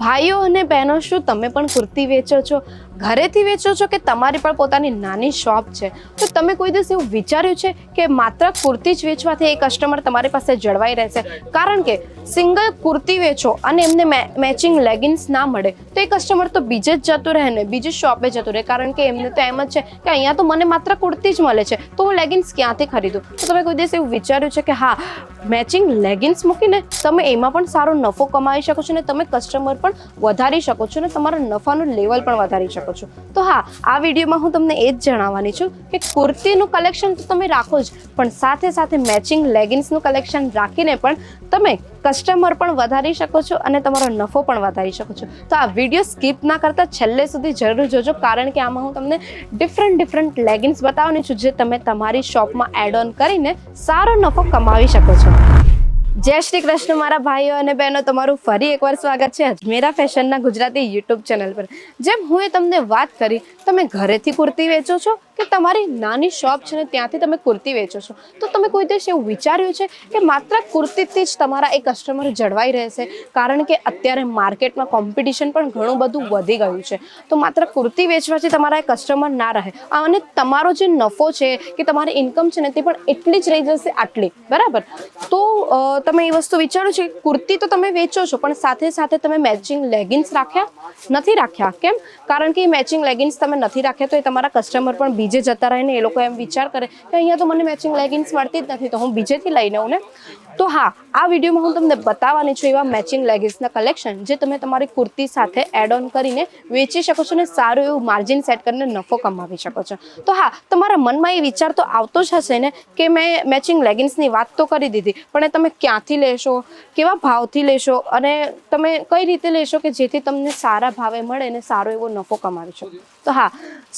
ભાઈઓ અને બહેનો, શું તમે પણ કુર્તી વેચો છો? ઘરેથી વેચો છો કે તમારી પણ પોતાની નાની શોપ છે? તો તમે કોઈ દિવસ એવું વિચાર્યું છે કે માત્ર કુર્તી જ વેચવાથી એ કસ્ટમર તમારી પાસે જળવાઈ રહેશે? કારણ કે સિંગલ કુર્તી વેચો અને એમને મેચિંગ લેગિન્સ ના મળે તો એ કસ્ટમર તો બીજે જ જતું રહે ને, બીજી શોપે જતું રહે. કારણ કે એમને તો એમ જ છે કે અહીંયા તો મને માત્ર કુર્તી જ મળે છે, તો હું લેગિન્સ ક્યાંથી ખરીદું? તો તમે કોઈ દિવસ એવું વિચાર્યું છે કે હા, મેચિંગ લેગિન્સ મૂકીને તમે એમાં પણ સારો નફો કમાવી શકો છો ને તમે કસ્ટમર પણ વધારી શકો છો ને તમારા નફાનું લેવલ પણ વધારી શકો છો? તો હા, આ વિડીયોમાં હું તમને એ જ જણાવવાની છું કે કુર્તીનું કલેક્શન તો તમે રાખો જ, પણ સાથે સાથે મેચિંગ લેગિન્સનું કલેક્શન રાખીને પણ તમે કસ્ટમર પણ વધારી શકો છો અને તમારો નફો પણ વધારી શકો છો. તો આ વિડીયો સ્કીપ ના કરતા છેલ્લે સુધી જરૂર જોજો, કારણ કે આમાં હું તમને ડિફરન્ટ લેગિન્સ બતાવવાની છું જે તમે તમારી શોપમાં એડ ઓન કરીને સારો નફો કમાવી શકો છો. જય શ્રી કૃષ્ણ મારા ભાઈઓ અને બહેનો, તમારું ફરી એકવાર સ્વાગત છે અજમેરા ફેશનના ગુજરાતી યુટ્યુબ ચેનલ પર. જેમ હું તમને વાત કરી, તમે ઘરેથી કુર્તી વેચો છો કે તમારી નાની શોપ છે ને ત્યાંથી તમે કુર્તી વેચો છો, તો તમે કોઈ દિવસ એવું વિચાર્યું છે કે માત્ર કુર્તીથી જ તમારા એ કસ્ટમર જળવાઈ રહેશે? કારણ કે અત્યારે માર્કેટમાં કોમ્પિટિશન પણ ઘણું બધું વધી ગયું છે, તો માત્ર કુર્તી વેચવાથી તમારા એ કસ્ટમર ના રહે અને તમારો જે નફો છે કે તમારી ઇન્કમ છે ને તે પણ એટલી જ રહી જશે, આટલી. બરાબર? તો તમે એ વસ્તુ વિચારો છો કે કુર્તી તો તમે વેચો છો, પણ સાથે સાથે તમે મેચિંગ લેગિન્સ નથી રાખ્યા. કેમ? કારણ કે મેચિંગ લેગિન્સ તમે નથી રાખ્યા તો એ તમારા કસ્ટમર પણ બીજે જતા રહે ને એ લોકો એમ વિચાર કરે કે અહીંયા તો મને મેચિંગ લેગિન્સ મળતી જ નથી, તો હું બીજેથી લઈ લઉં ને. તો હા, આ વિડીયોમાં હું તમને બતાવવાની છું એવા મેચિંગ લેગિન્સના કલેક્શન જે તમે તમારી કુર્તી સાથે એડ ઓન કરીને વેચી શકો છો ને સારું એવું માર્જિન સેટ કરીને નફો કમાવી શકો છો. તો હા, તમારા મનમાં એ વિચાર તો આવતો જ હશે ને કે મેં મેચિંગ લેગિન્સની વાત તો કરી દીધી, પણ એ તમે ક્યાંથી લેશો, કેવા ભાવથી લેશો અને તમે કઈ રીતે લેશો કે જેથી તમને સારા ભાવે મળે અને સારો એવો નફો કમાવી શકો? તો હા,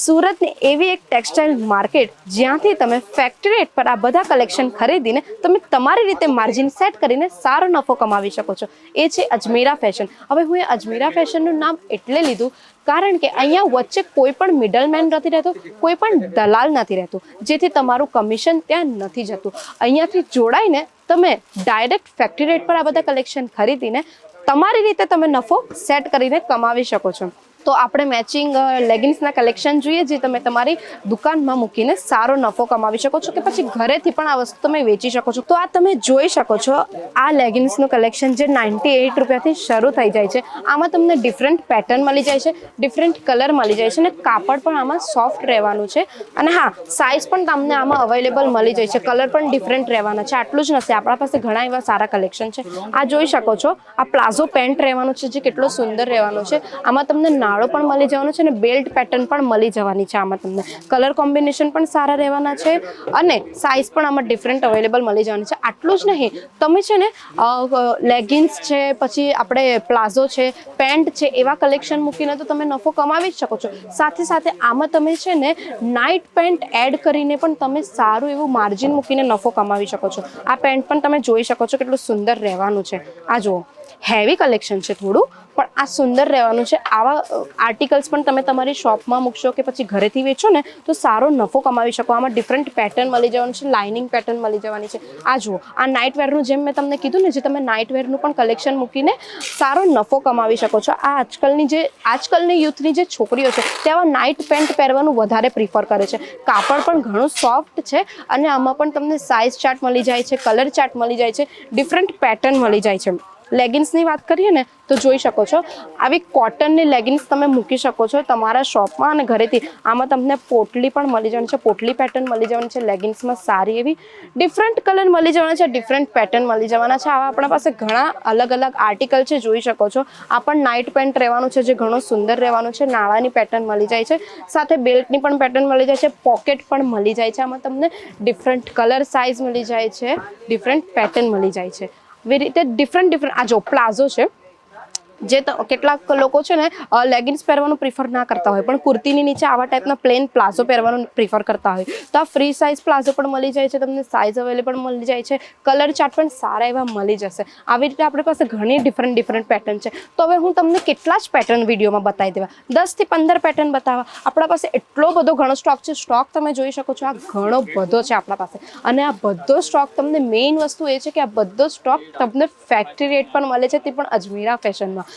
સુરતની એવી એક ટેક્સટાઇલ માર્કેટ જ્યાંથી તમે ફેક્ટરી રેટ પર આ બધા કલેક્શન ખરીદીને તમે તમારી રીતે માર્જિન સેટ કરીને સારો નફો કમાવી શકો છો, એ છે અજમેરા ફેશન. હવે હું એ અજમેરા ફેશનનું નામ એટલે લીધું કારણ કે અહીંયા વચ્ચે કોઈ પણ મિડલમેન નથી રહેતો, કોઈ પણ દલાલ નથી રહેતું, જેથી તમારું કમિશન ત્યાં નથી જતું. અહીંયાથી જોડાઈને તમે ડાયરેક્ટ ફેક્ટરી રેટ પર આ બધા કલેક્શન ખરીદીને તમારી રીતે તમે નફો સેટ કરીને કમાવી શકો છો. તો આપણે મેચિંગ લેગિન્સના કલેક્શન જોઈએ જે તમે તમારી દુકાનમાં મૂકીને સારો નફો કમાવી શકો છો કે પછી ઘરેથી પણ આ વસ્તુ તમે વેચી શકો છો. તો આ તમે જોઈ શકો છો, આ લેગિન્સનું કલેક્શન જે 98 રૂપિયાથી શરૂ થઈ જાય છે. આમાં તમને ડિફરન્ટ પેટર્ન મળી જાય છે, ડિફરન્ટ કલર મળી જાય છે અને કાપડ પણ આમાં સોફ્ટ રહેવાનું છે. અને હા, સાઇઝ પણ તમને આમાં અવેલેબલ મળી જાય છે, કલર પણ ડિફરન્ટ રહેવાના છે. આટલું જ નથી, આપણા પાસે ઘણા એવા સારા કલેક્શન છે. આ જોઈ શકો છો, આ પ્લાઝો પેન્ટ રહેવાનું છે જે કેટલો સુંદર રહેવાનો છે. આમાં તમને નાળો પણ મળી જવાનો છે અને બેલ્ટ પેટર્ન પણ મળી જવાની છે. આમાં તમને કલર કોમ્બિનેશન પણ સારા રહેવાના છે અને સાઇઝ પણ આમાં ડિફરન્ટ અવેલેબલ મળી જવાની છે. આટલું જ નહીં, તમે છે ને લેગિન્સ છે, પછી આપણે પ્લાઝો છે, પેન્ટ છે, એવા કલેક્શન મૂકીને તો તમે નફો કમાવી જ શકો છો. સાથે સાથે આમાં તમે છે ને નાઇટ પેન્ટ એડ કરીને પણ તમે સારું એવું માર્જિન મૂકીને નફો કમાવી શકો છો. આ પેન્ટ પણ તમે જોઈ શકો છો કેટલું સુંદર રહેવાનું છે. આ જુઓ, હેવી કલેક્શન છે થોડું, પણ આ સુંદર રહેવાનું છે. આવા આર્ટિકલ્સ પણ તમે તમારી શોપમાં મૂકશો કે પછી ઘરેથી વેચો ને તો સારો નફો કમાવી શકો. આમાં ડિફરન્ટ પેટર્ન મળી જવાનું છે, લાઇનિંગ પેટર્ન મળી જવાની છે. આ જુઓ, આ નાઇટ વેરનું જેમ મેં તમને કીધું ને, જે તમે નાઇટ વેરનું પણ કલેક્શન મૂકીને સારો નફો કમાવી શકો છો. આ આજકાલની યુથની જે છોકરીઓ છે તે આવા નાઇટ પેન્ટ પહેરવાનું વધારે પ્રિફર કરે છે. કાપડ પણ ઘણું સોફ્ટ છે અને આમાં પણ તમને સાઇઝ ચાર્ટ મળી જાય છે, કલર ચાર્ટ મળી જાય છે, ડિફરન્ટ પેટર્ન મળી જાય છે. લેગિન્સની વાત કરીએ ને તો જોઈ શકો છો, આવી કોટનની લેગિન્સ તમે મૂકી શકો છો તમારા શોપમાં અને ઘરેથી. આમાં તમને પોટલી પણ મળી જવાની છે, પોટલી પેટર્ન મળી જવાની છે લેગિન્સમાં. સારી એવી ડિફરન્ટ કલર મળી જવાના છે, ડિફરન્ટ પેટર્ન મળી જવાના છે. આવા આપણા પાસે ઘણા અલગ અલગ આર્ટિકલ છે, જોઈ શકો છો. આ પણ નાઇટ પેન્ટ રહેવાનું છે જે ઘણું સુંદર રહેવાનું છે. નાળાની પેટર્ન મળી જાય છે, સાથે બેલ્ટની પણ પેટર્ન મળી જાય છે, પોકેટ પણ મળી જાય છે. આમાં તમને ડિફરન્ટ કલર સાઇઝ મળી જાય છે, ડિફરન્ટ પેટર્ન મળી જાય છે. એવી રીતે ડિફરન્ટ આ જો પ્લાઝો છે, જે કેટલાક લોકો છે ને લેગિન્સ પહેરવાનું પ્રિફર ના કરતા હોય, પણ કુર્તીની નીચે આવા ટાઈપના પ્લેન પ્લાઝો પહેરવાનું પ્રિફર કરતા હોય, તો આ ફ્રી સાઇઝ પ્લાઝો પણ મળી જાય છે તમને, સાઇઝ અવેલેબલ મળી જાય છે, કલર ચાર્ટ પણ સારા એવા મળી જશે. આવી રીતે આપણી પાસે ઘણી ડિફરન્ટ પેટર્ન છે. તો હવે હું તમને કેટલા જ પેટર્ન વિડીયોમાં બતાવી દેવા, 10 થી 15 પેટર્ન બતાવવા. આપણા પાસે એટલો બધો ઘણો સ્ટોક છે. સ્ટોક તમે જોઈ શકો છો, આ ઘણો બધો છે આપણા પાસે. અને આ બધો સ્ટોક તમને, મેઇન વસ્તુ એ છે કે આ બધો સ્ટોક તમને ફેક્ટરી રેટ પર મળે છે, તે પણ અજમેરા ફેશનમાં.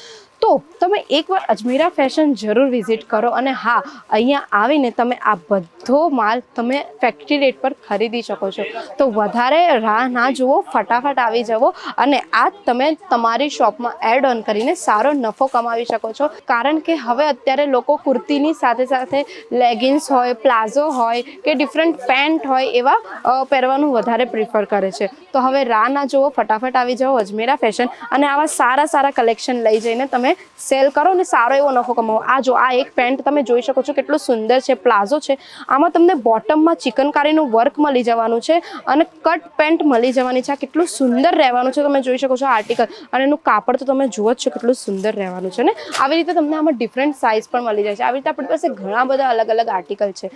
તો તમે એકવાર અજમેરા ફેશન જરૂર વિઝિટ કરો અને હા, અહીંયા આવીને તમે આ બધો માલ તમે ફેક્ટરી રેટ પર ખરીદી શકો છો. તો વધારે રાહ ના જુઓ, ફટાફટ આવી જવો અને આ તમે તમારી શોપમાં એડ ઓન કરીને સારો નફો કમાવી શકો છો. કારણ કે હવે અત્યારે લોકો કુર્તીની સાથે સાથે લેગિન્સ હોય, પ્લાઝો હોય કે ડિફરન્ટ પેન્ટ હોય એવા પહેરવાનું વધારે પ્રિફર કરે છે. તો હવે રાહ ના જુઓ, ફટાફટ આવી જાઓ અજમેરા ફેશન અને આવા સારા સારા કલેક્શન લઈ જઈને તમે સેલ કરો અને સારો એવો નફો કમાવો. આ જો આ એક પેન્ટ તમે જોઈ શકો છો કેટલું સુંદર છે, પ્લાઝો છે. આમાં તમને બોટમમાં ચિકનકારીનું વર્ક મળી જવાનું છે અને કટ પેન્ટ મળી જવાની છે. આ કેટલું સુંદર રહેવાનું છે, તમે જોઈ શકો છો આર્ટિકલ. અને એનું કાપડ તો તમે જુઓ જ છો કેટલું સુંદર રહેવાનું છે ને. આવી રીતે તમને આમાં ડિફરન્ટ સાઇઝ પણ મળી જાય છે. આવી રીતે આપણી પાસે ઘણા બધા અલગ અલગ આર્ટિકલ છે.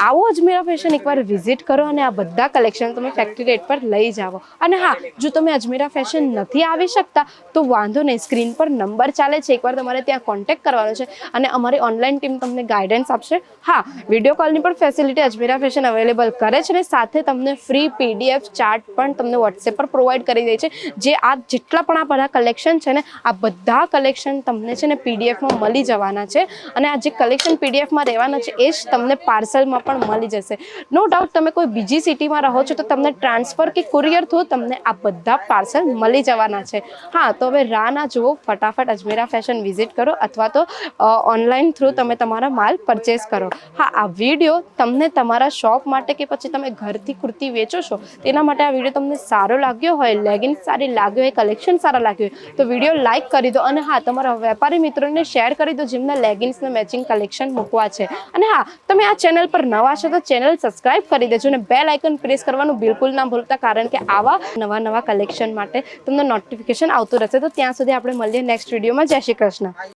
આવો અજમેરા ફેશન એકવાર વિઝિટ કરો અને આ બધા કલેક્શન તમે ફેક્ટરી રેટ પર લઈ જાઓ. અને હા, જો તમે અજમેરા ફેશન નથી આવી શકતા તો વાંધો નહીં, સ્ક્રીન પર નંબર ચાલે છે, એકવાર તમારે ત્યાં કોન્ટેક્ટ કરવાનો છે અને અમારી ઓનલાઈન ટીમ તમને ગાઈડન્સ આપશે. હા, વિડીયો કોલની પણ ફેસિલિટી અજમેરા ફેશન અવેલેબલ કરે છે ને સાથે તમને ફ્રી PDF ચાર્ટ પણ તમને વોટ્સએપ પર પ્રોવાઈડ કરી દે છે. જે આ જેટલા પણ આ બધા કલેક્શન છે ને, આ બધા કલેક્શન તમને છે ને PDFમાં મળી જવાના છે અને આ જે કલેક્શન PDFમાં રહેવાના છે એ જ તમને પાર્સલમાં પણ મળી જશે. નો ડાઉટ તમે કોઈ બીજી સિટીમાં રહો છો તો તમને ટ્રાન્સફર કે કુરિયર થ્રુ તમને આ બધા પાર્સલ મળી જવાના છે. હા, તો હવે રાહ ના જુઓ, ફટાફટ અજમેરા ફેશન વિઝિટ કરો અથવા તો ઓનલાઈન થ્રુ તમે તમારા માલ પરચેસ કરો. હા, આ વિડીયો તમને તમારા શોપ માટે કે પછી તમે ઘરથી કુર્તી વેચો છો તેના માટે આ વિડીયો તમને સારો લાગ્યો હોય, લેગિન્સ સારી લાગ્યો હોય, કલેક્શન સારા લાગ્યું હોય તો વિડીયો લાઇક કરી દો અને હા, તમારા વેપારી મિત્રોને શેર કરી દો જેમને લેગિન્સને મેચિંગ કલેક્શન મૂકવા છે. અને હા, તમે આ ચેનલ પર નવા છો તો ચેનલ સબસ્ક્રાઈબ કરી દેજો અને બેલ આઇકન પ્રેસ કરવાનું બિલકુલ ના ભૂલતા, કારણ કે આવા નવા કલેક્શન માટે તમને નોટિફિકેશન આવતું રહેશે. તો ત્યાં સુધી આપણે મળીએ નેક્સ્ટ વિડીયોમાં. જય શ્રી કૃષ્ણ.